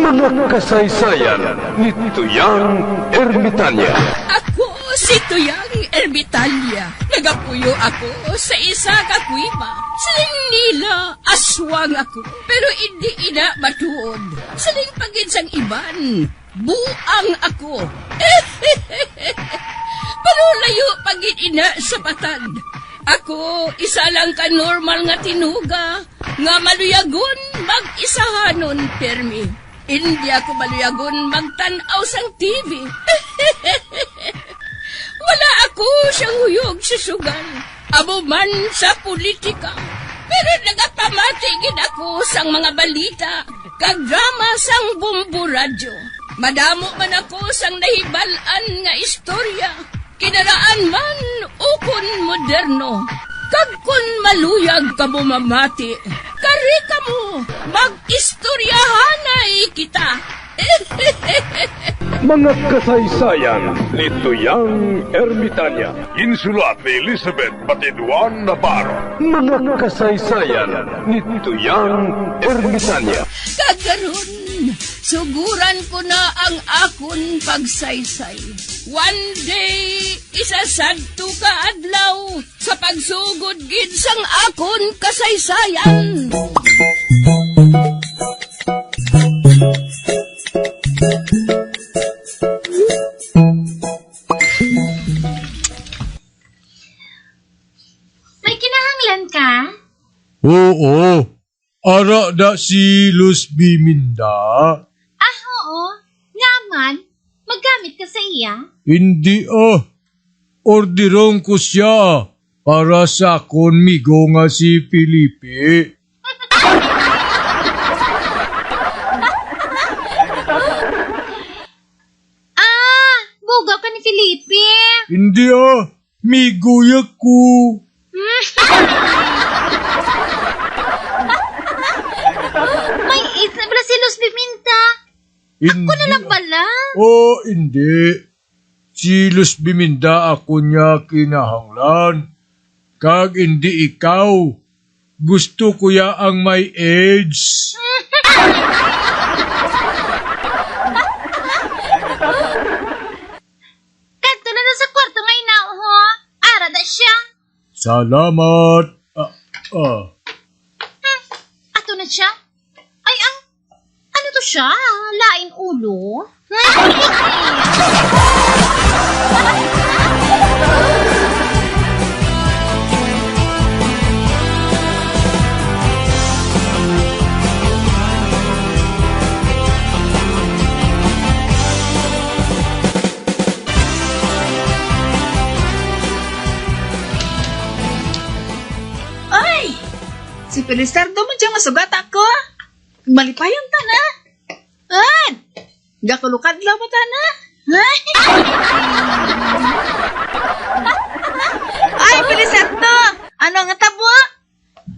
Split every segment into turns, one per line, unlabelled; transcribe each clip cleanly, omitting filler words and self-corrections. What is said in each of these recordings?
Mga kasaysayan ni Tuyang Ermitanya.
Ako si Tuyang Ermitanya. Nagapuyo ako sa isa ka kuiba. Siling nila, aswang ako. Pero hindi ina matuod. Siling paginsang iban, buang ako. Pero layo pagin ina sa patad. Ako, isa lang ka normal nga tinuga, nga maluyagon mag-isahanon, permi. Hindi ako maluyagon magtanaw sang TV. Wala ako siyang huyog sa sugal, abo man sa politika. Pero nagapamatigin ako sang mga balita, kag drama sang Bumbu Radyo. Madamo man ako sang nahibalan nga istorya, kinaraan man ukon moderno. Kag kun maluyag ka mo mamati, kari ka mo, mag-istoryahanay kita.
Mga kasaysayan ni Tuyang Ermitanya.
Insulat ni Elizabeth Batiduan Navarro.
Mga kasaysayan ni Tuyang Ermitanya.
Kagaron, suguran ko na ang akon pagsaysay. One day, isasadto ka adlaw sa pagsugod gid sang akon kasaysayan.
May kinahanglan ka?
Oo, ara da si Luz Biminda.
Ah, oo. Naman, maggamit ka sa iya?
Hindi orderong ko siya para sa konmigo nga si Felipe.
Bugaw ka ni Felipe.
Hindi miguyak ko.
May AIDS na pala si Luz Biminta. Ako na lang pala.
Hindi. Si Luz Biminda ako niya kinahanglan. Kag hindi ikaw. Gusto ko ya ang may AIDS.
Kadto na sa kwarto ngayon na, ho. Ara na siya.
Salamat.
Ato na siya. Ay, ano to siya? Lain ulo?
Ay! Si Felistardo mo diyang masugat ako. Malipayon ta na. An! Gakulukad lang mo ta na. Ay! Ay, Felistardo! Ano nga tabo?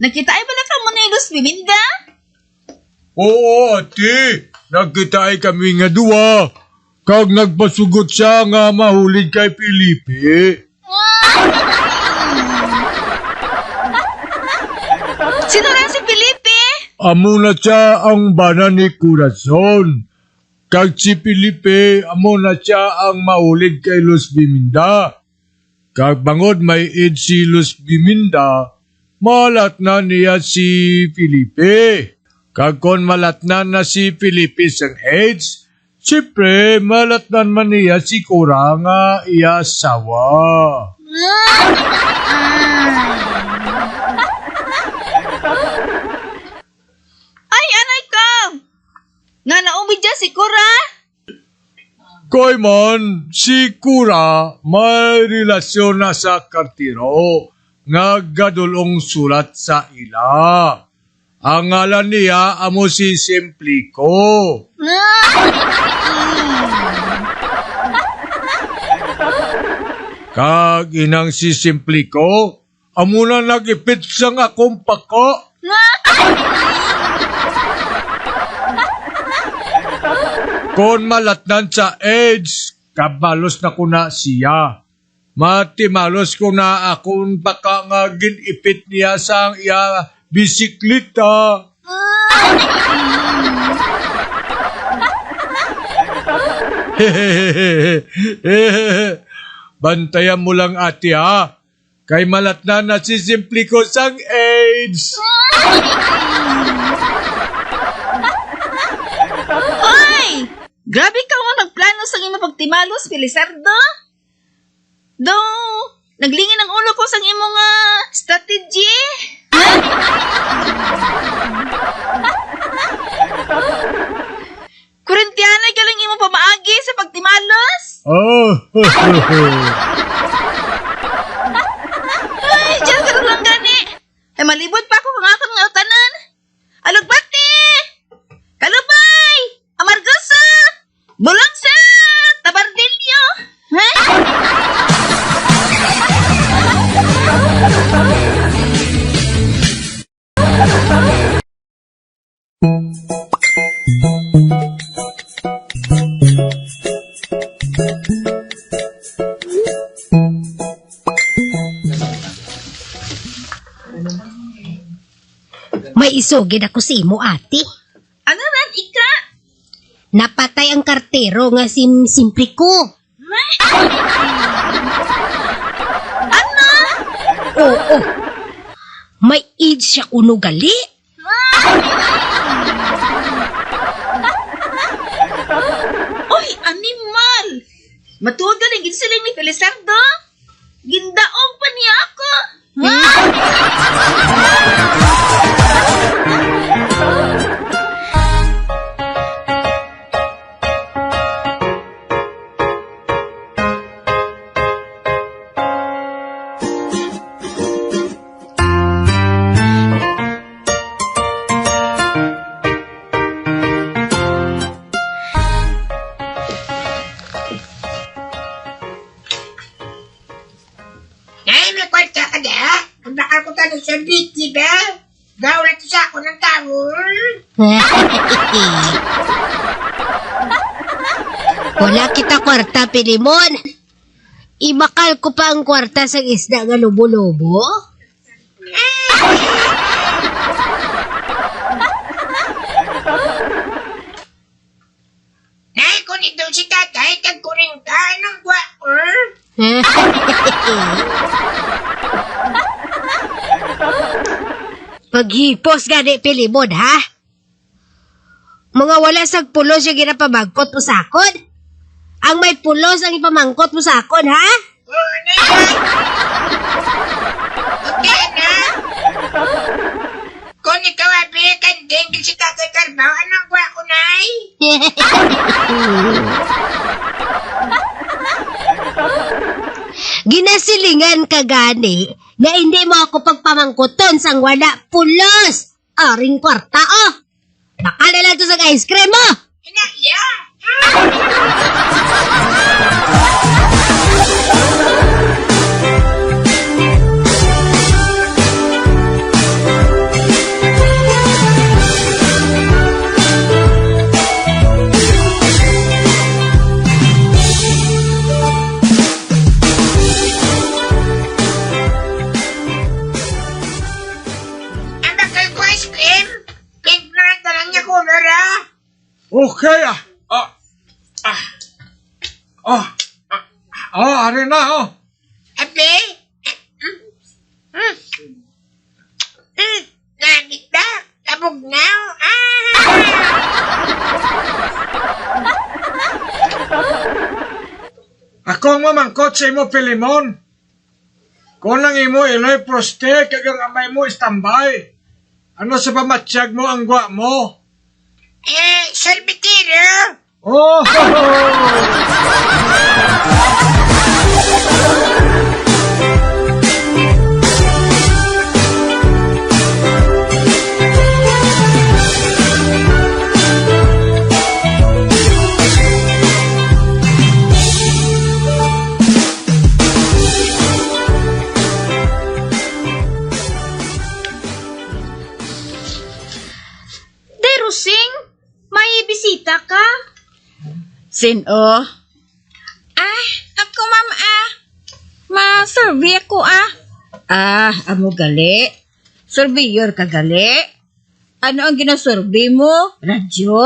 Nakita ay ba na ka mo ni Luz Biminda?
Oo, ate. Nagkitaay kami nga duwa. Kag nagpasugot siya nga mahulid kay Felipe.
Sino rin si Felipe?
Amo na siya ang bana ni Corazon. Kag si Felipe, amo na siya ang mahulid kay Luz Biminda. Kag bangod may id si Luz Biminda, malat na niya si Felipe. Kag kon malatnan na si Felipe sang AIDS, siyempre malatnan man niya si Cora nga iya sawa.
Ay, anay ka! Nga naumid dyan si Cora?
Koy man, si Cora may relasyon na sa kartiro nga gadulong sulat sa ila. Ang ngalan niya amo si Simplico. Kag inang si Simplico, amo na nagipit sang akong pako. Kon malatnan sa AIDS, kabalos na ko na siya. Matimalos ko na akong baka nga ginipit niya sang iya bisikleta. Bantayan mo lang ate ha. Kay malat na nasisimple ko sang AIDS.
Ay! Grabe ka mo nagplano sa imo pagtimalos, Felisardo. Do, naglingin ang ulo ko sa imong strategy. Kurentiyanay galing imo pamaagi sa pagtimalos.
Oh.
Ay, dyan ka lang gani. Ay, malibot pa ako kung akong nga utanan. Alugbati! Kalubay! Amargosa! Bulangsa! Tabardilyo! Ha?
May isugid ako sa imo, ate.
Ano ran, ika?
Napatay ang kartero nga simple ko.
Ano?
Oo. May AIDS siya kuno gali.
Oy, animal! Matuod galing ginsiling ni Felisardo. Gindaog pa niya ako.
Ay, may kwarta ka na? Kung bakal ko tanong sa biti ba? Daw na to sa ako ng tawol.
Wala kita kwarta, Pilimon. Ibakal ko pa ang kwarta sa isda nga lubo-lubo.
Nay, kung ito si tatay, tagkuring ka ng gwakor.
Paghipos gani, Pilimon, ha? Mga wala sag pulos yung ginapamangkot mo sakod. Ang may pulos ang ipamangkot mo sakod, ha?
Oo na yan. Okay na. Kung ikaw abi, kandeng si tatay Carbaw, anong gwako, nay?
Ginasilingan ka gani na hindi mo ako pagpamangkuton sang wala pulos. Aring kwarta, oh. Nakala to sa ice cream mo.
Hinaya. Ang bakal ko ice cream. Pink na lang talang niya color, ah.
Okay ari na oh.
Abi? Nagit na. Kabog na.
Ako ang mamangkot sa imo, Pilimon. Kung lang imo iloy proste, kagang amay mo istambay. Ano sa pamatsyag mo ang gwa mo?
Sorbetero.
Oh!
Rusing, may bisita ka?
Sino?
Ako, ma'am, ma-survey ako,
Amo gali. Surveyor ka gali. Ano ang ginasurvey mo? Radyo?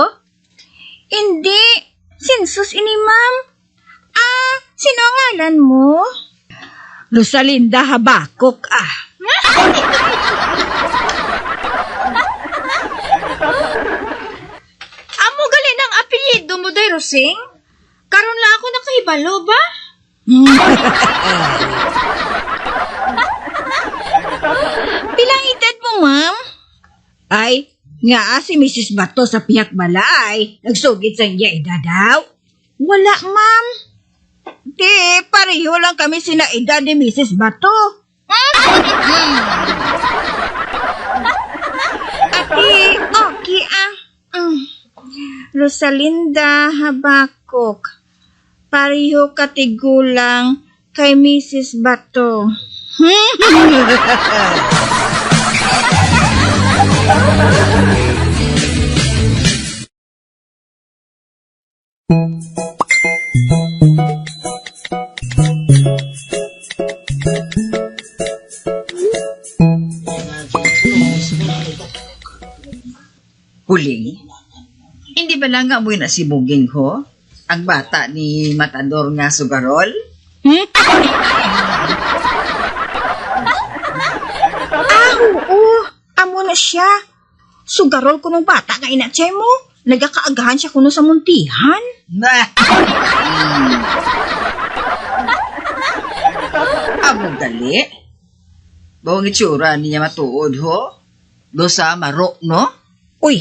Hindi.
Sinsus ini, ma'am. Sino ang ngalan mo?
Rosalinda Habakuk,
Amo gali ng apelyido mo, day, Rosing? Karon lang ako nakahibalo ba? Pilang edad mo, ma'am?
Ay, nga si Mrs. Bato sa piyak balay. Nagsugit sa iya edad daw.
Wala, ma'am.
Di, pareho lang kami sina edad ni Mrs. Bato.
Ati, okay, Rosalinda Habakuk. Pareho katigulang kay Mrs. Bato. Huling, hindi ba lang nga amoy na si Buging ho? Ang bata ni Matador nga Sugarol? Oo. Amo na siya. Sugarol ko ng bata nga inatsay mo. Nagakaagahan siya kuno sa muntihan. Amo gali? Bawang itsura niya matuod ho? Do sa marok, no? Uy,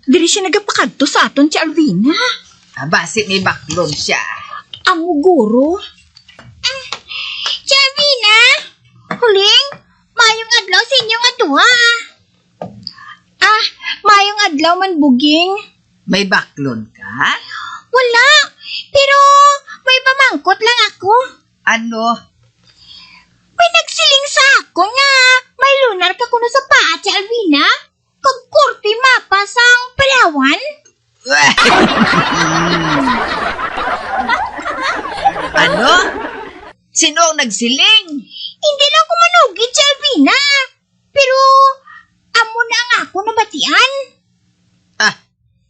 diri siya nagapakadto sa aton si Alvina. Basit ni baklon siya. Amo guro. Si Alvina, huling, mayong adlaw sa inyo nga tuwa. Mayong adlaw man Buging. May baklon ka? Wala, pero may pamangkot lang ako. Ano? May nagsiling sa ako nga may lunar ka kuno sa paa si Alvina. Kag kurti mapa sang Palawan. Ano? Sino ang nagsiling? Hindi lang ko manugid si Alvina. Pero amo na nga ako nabatian.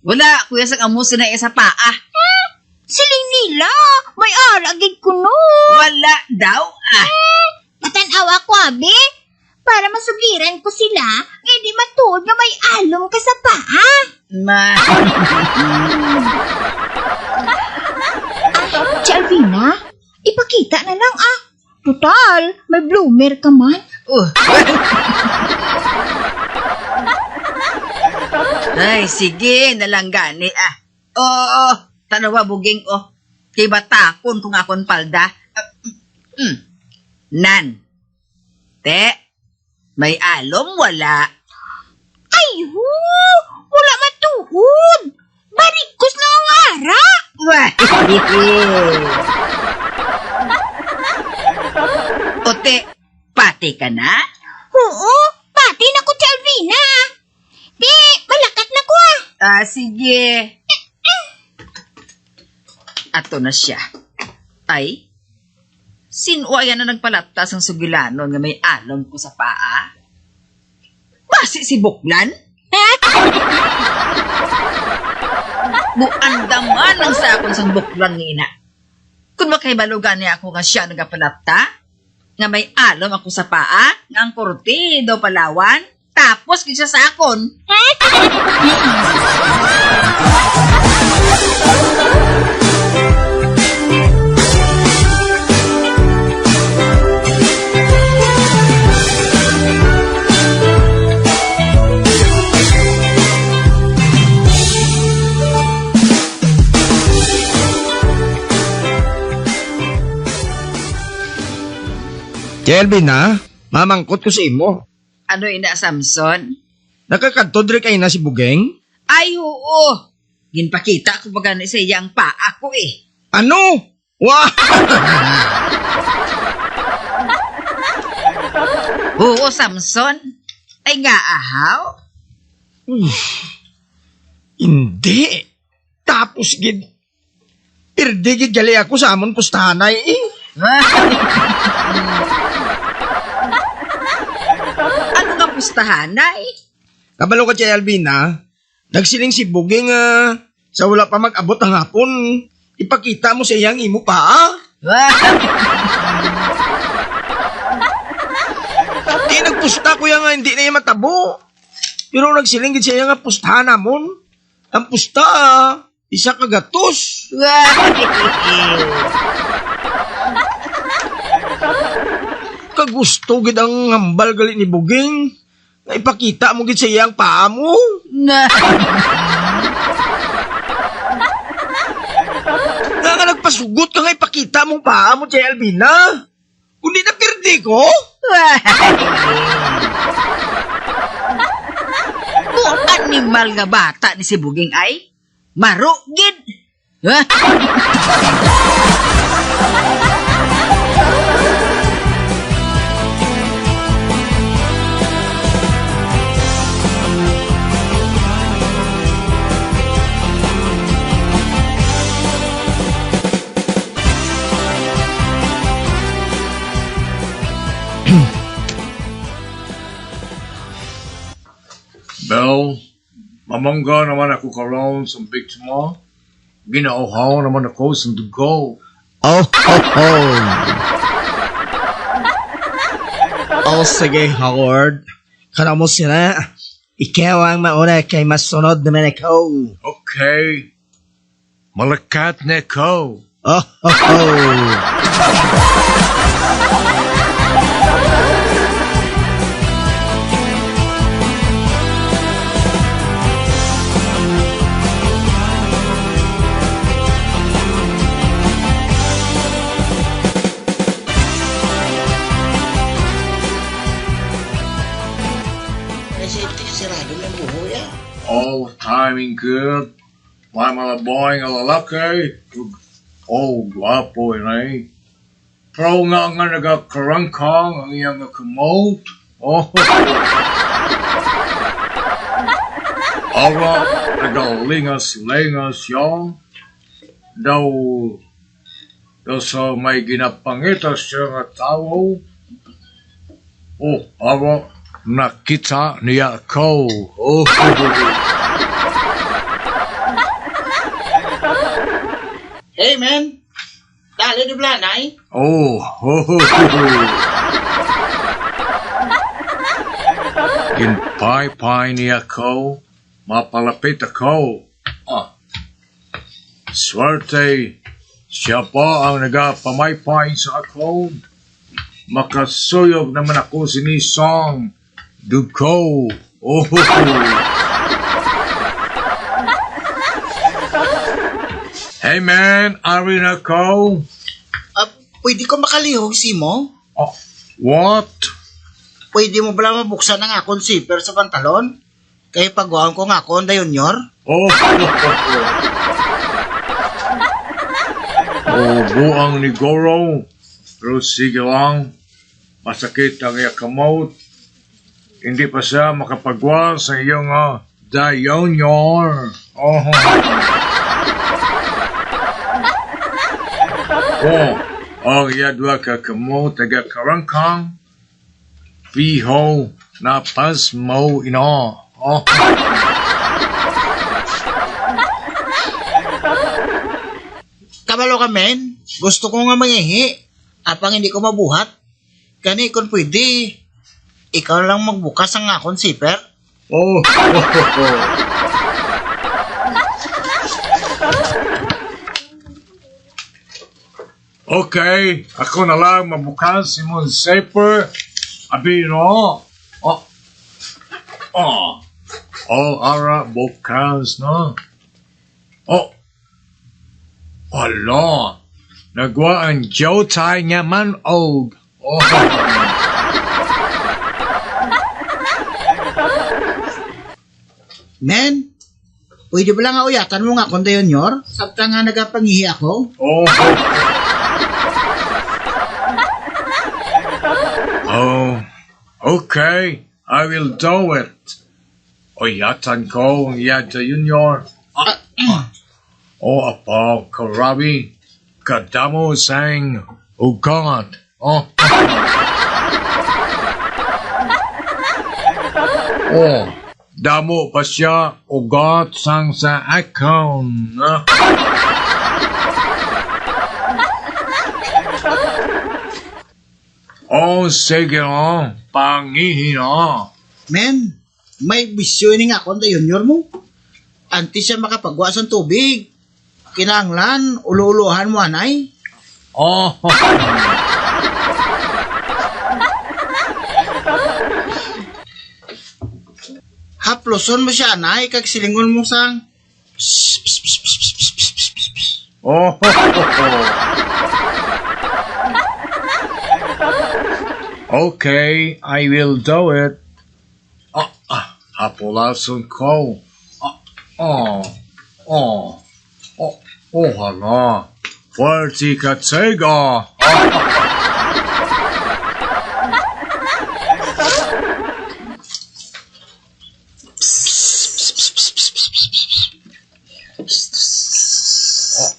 Wala. Kuya sang amo na sa paa. Siling nila. May aragid ko no. Wala daw. Matanawa ko, abi. Para masugiran ko sila, hindi matuod na may alom ka sa paa. Si Alvina, ipakita na lang Total, may bloomer ka man. Ay, sige, nalanggani Oo, tanawa Buging Kay batakon kung akon palda. Nan. Te, may alom wala. Ay, wala matuod. Barikos na ang ara. Ote, pati ka na? Oo, pati na ko si Alvina. Di, malakat na ko sige. Ato na siya. Ay, sinuayan na nagpalatas ang sugilanon nga may alom ko sa paa? Basi si Buklan? Buandaman ang sakon sang Buklan ni ina. Kung makaibalugan niya ako nga siya nagapalata, nga may alom ako sa paa, nga ang kurti daw Palawan, tapos kisya sakon.
Kelvin mamangkot ko sa imo.
Ano ina, Samson?
Nakakantod rin kayo na si Bugeng?
Ay, oo. Ginpakita ko baga sa iyang paa ko
Ano? Wow!
Oo, Samson. Ay nga, ahaw.
Hindi. Tapos gid. Pirdigid gali ako sa amon pustahanay
Ano nga pustahanay?
Kabalo ka siya, Alvina. Nagsiling si Bugeng Sa wala pa mag-abot ng hapon, ipakita mo sa iyang imo pa. Di nagpusta kuya nga hindi na iya matabo. Pero nagsiling gid siya nga pustahan namon. Ang pusta, isa ka gatos. Kagusto gid ang hambal gali ni Buging. Nga ipakita mo gid sa iyang paa mo. Nga nagpasugot ka nga ipakita mong paa mo, Chay Albina. Kundi na pirdi ko.
Kung animal nga bata ni si Buging ay, marugid.
Bel, mamangga naman ako karon sa big mo. Ginauhaw naman ako sa dugo.
Oh. Oh, sige, Howard. Kana mo sila. Ikaw ang mauna kay masunod naman ako.
Okay. Malakat na ako.
Oh.
Oh, timing good. May mga boy nga lalaki. Oh, guwapo yun eh. Pero nga nagakarangkang ang iyang kamote. Oh. Awa, nagalingas-lingas yun. Daw sa may ginapangitas siya nga tao. Oh, awa, nakita niya ako. Oh.
Hey, man. Dali di blanay.
Oh. Ginpay-pay niya ako. Mapalapit ako. Swerte, siya pa ang nagapamaypay sa ako. Makasuyog naman ako sinisong. Dugo. Oh. Hey man, ari na ako.
Pwede ko makalihog si mo?
Oh, what?
Pwede mo bala mabuksan ang akong zipper sa pantalon? Kaya pagawaan ko nga akong dayonyor?
Oh. Oh, buang ni Goro. Pero sige lang. Masakit ang iya kamot. Hindi pa siya makapagwa sa iyong dayonyor. Oh. Oh, ang yadwa ka kamo taga karangkang. Piho na pas mo ino. Oh.
Kabalo ka, men. Gusto ko nga mangihi. Apang hindi ko mabuhat. Kani kung pwede, ikaw lang magbukas ang akong zipper.
Oh. Okay, ako na lang mabukas si mong zipper. Abi no. Oh, ara bukas no. Oh. Ala. Nagwa ang jotay niya man og. Oh.
Men, pwede ba lang uyatan mo nga akong dayonyor? Sabta nga nagapangihi ako.
Oh. Oh, okay. I will do it. Oyatan ko ang yada junior. Oh, apa, karabi. Kadamo sang, oh God. Oh. Oh, damo pa siya ugat sang sa account. Oh, sige na. Pangihin na.
Men, may bisyo ni nga akong junior mo. Anti siya makapagwa sa tubig. Kinanglan, ulu-uluhan mo anay.
Oh,
Haploson mo siya anay, kag silingon mo sang...
oh. Okay, I will do it. Hapulason ko. Hala. Fuerte Katega.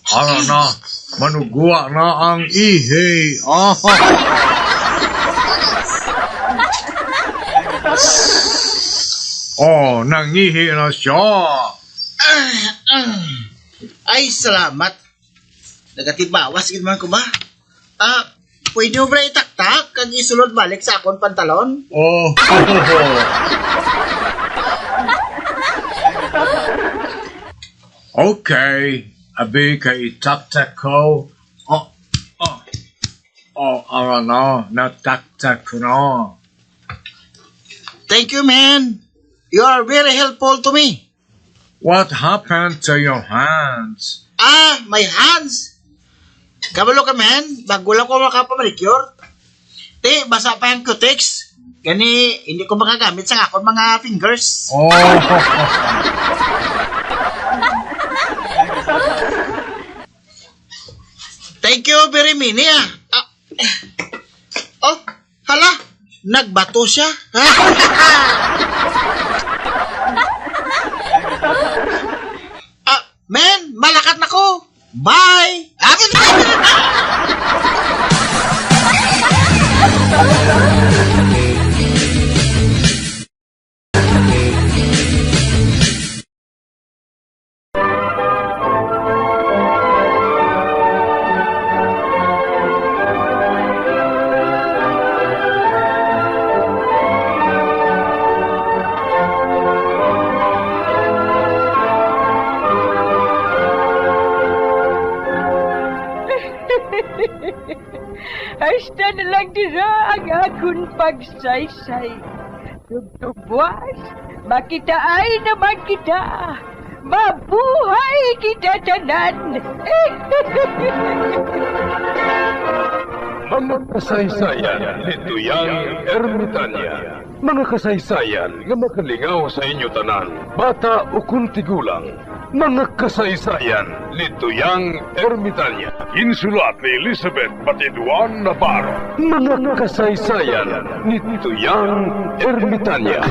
Hala na. Manugwa na ang ihi. Oh, nangihi na siya.
Ay, salamat. Nagatibawas, ginaman ko ba? Pwede mo ba itaktak kag isulod balik sa akong pantalon?
Oh. Okay, abi ka itaktak ko. Ara na, nataktak ko na.
Thank you, man. You are very helpful to me.
What happened to your hands?
My hands. Kabalo ka, man. Bago lang ko makapamanicure. Te, basa pa yung cutics. Gani, hindi ko makagamit sa akong mga fingers.
Oh.
Thank you very many, Oh, hala. Nagbato siya. Man, malakat na ko. Bye.
Hasta na lang dira ang akong pagsaysay. Tugtugwas, makitaan naman kita. Mabuhay kita tanan.
Mga kasaysayan ni Tuyang Ermitanya. Mga kasaysayan nga makalingaw sa inyo tanan, bata o kuntigulang. Mga kasaysayan ni Tuyang Ermitanya.
Insulat ni Elizabeth Batiduan Navarro.
Mga kasaysayan ni Tuyang Ermitanya.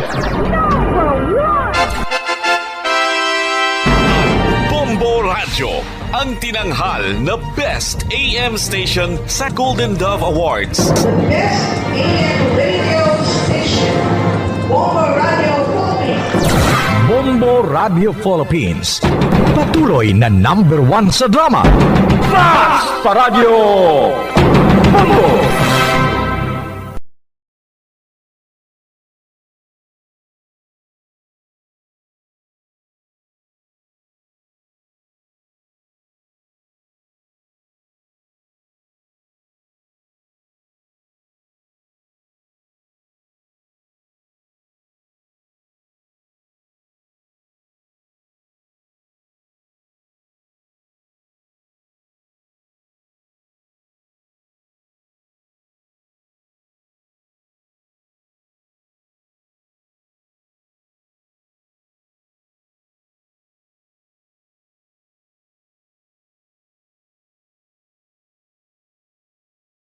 Bombo Radio, ang tinanghal na Best AM Station sa Golden Dove Awards.
Best AM radio station, Bombo Radio Philippines.
Bombo Radio Philippines. Patuloy na #1 sa drama.
Mas Paradio Bombo!